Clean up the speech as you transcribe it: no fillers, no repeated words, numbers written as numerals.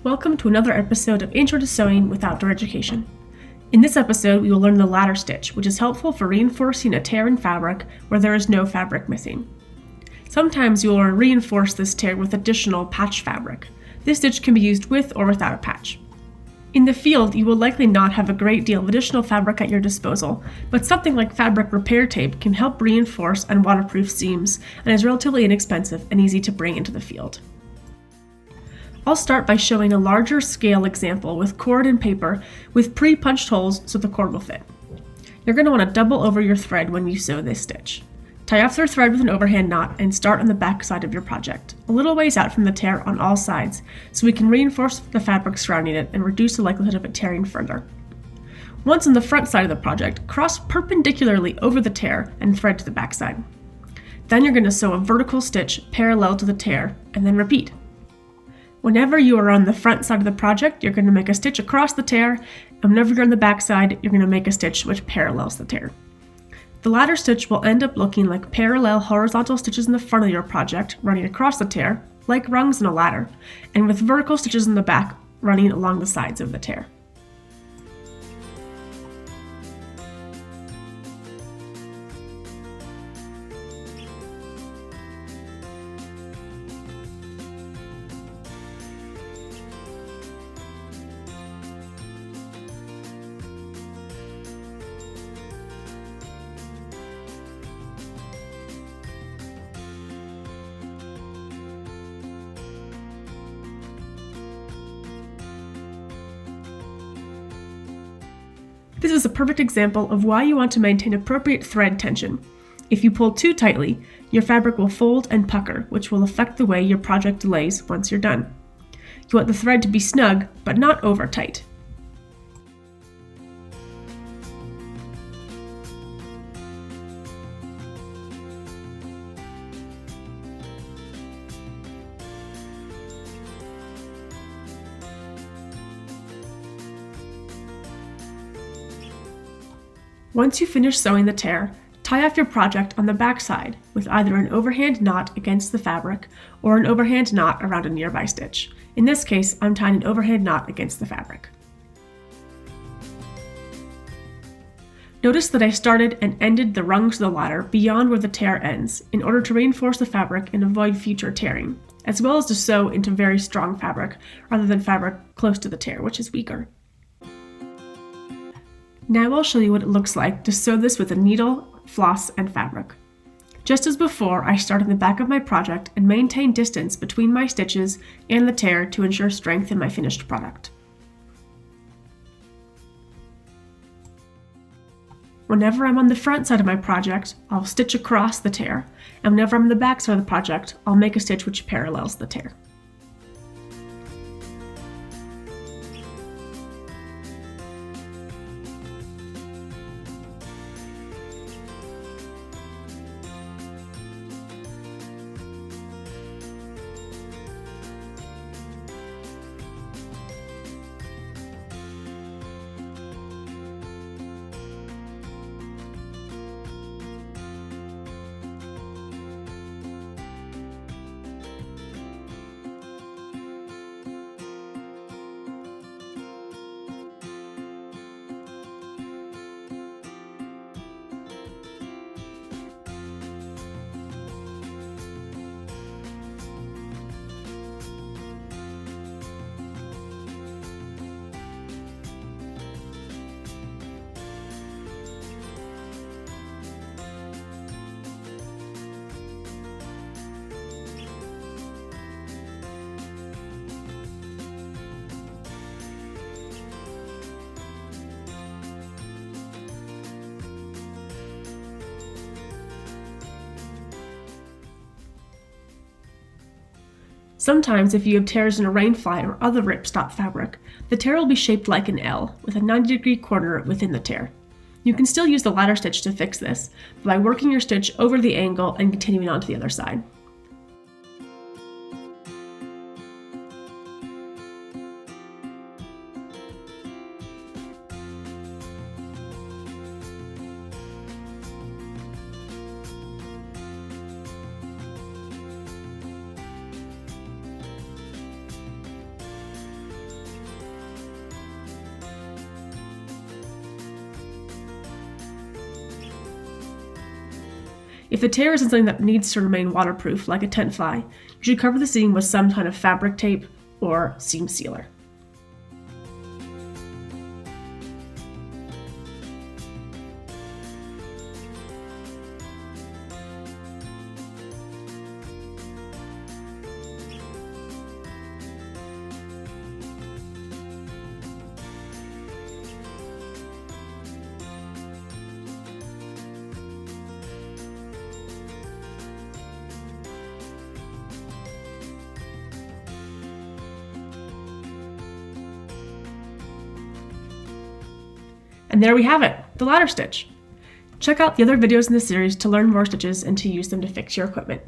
Welcome to another episode of Intro to Sewing with Outdoor Education. In this episode, we will learn the ladder stitch, which is helpful for reinforcing a tear in fabric where there is no fabric missing. Sometimes you will reinforce this tear with additional patch fabric. This stitch can be used with or without a patch. In the field, you will likely not have a great deal of additional fabric at your disposal, but something like fabric repair tape can help reinforce and waterproof seams and is relatively inexpensive and easy to bring into the field. I'll start by showing a larger scale example with cord and paper with pre-punched holes so the cord will fit. You're going to want to double over your thread when you sew this stitch. Tie off your thread with an overhand knot and start on the back side of your project, a little ways out from the tear on all sides, so we can reinforce the fabric surrounding it and reduce the likelihood of it tearing further. Once on the front side of the project, cross perpendicularly over the tear and thread to the back side. Then you're going to sew a vertical stitch parallel to the tear and then repeat. Whenever you are on the front side of the project, you're going to make a stitch across the tear, and whenever you're on the back side, you're going to make a stitch which parallels the tear. The ladder stitch will end up looking like parallel horizontal stitches in the front of your project running across the tear, like rungs in a ladder, and with vertical stitches in the back running along the sides of the tear. This is a perfect example of why you want to maintain appropriate thread tension. If you pull too tightly, your fabric will fold and pucker, which will affect the way your project lays once you're done. You want the thread to be snug, but not over tight. Once you finish sewing the tear, tie off your project on the back side with either an overhand knot against the fabric or an overhand knot around a nearby stitch. In this case, I'm tying an overhand knot against the fabric. Notice that I started and ended the rungs of the ladder beyond where the tear ends in order to reinforce the fabric and avoid future tearing, as well as to sew into very strong fabric rather than fabric close to the tear, which is weaker. Now I'll show you what it looks like to sew this with a needle, floss, and fabric. Just as before, I start on the back of my project and maintain distance between my stitches and the tear to ensure strength in my finished product. Whenever I'm on the front side of my project, I'll stitch across the tear, and whenever I'm on the back side of the project, I'll make a stitch which parallels the tear. Sometimes, if you have tears in a rainfly or other ripstop fabric, the tear will be shaped like an L, with a 90-degree corner within the tear. You can still use the ladder stitch to fix this, by working your stitch over the angle and continuing on to the other side. If the tear is in something that needs to remain waterproof, like a tent fly, you should cover the seam with some kind of fabric tape or seam sealer. And there we have it, the ladder stitch. Check out the other videos in this series to learn more stitches and to use them to fix your equipment.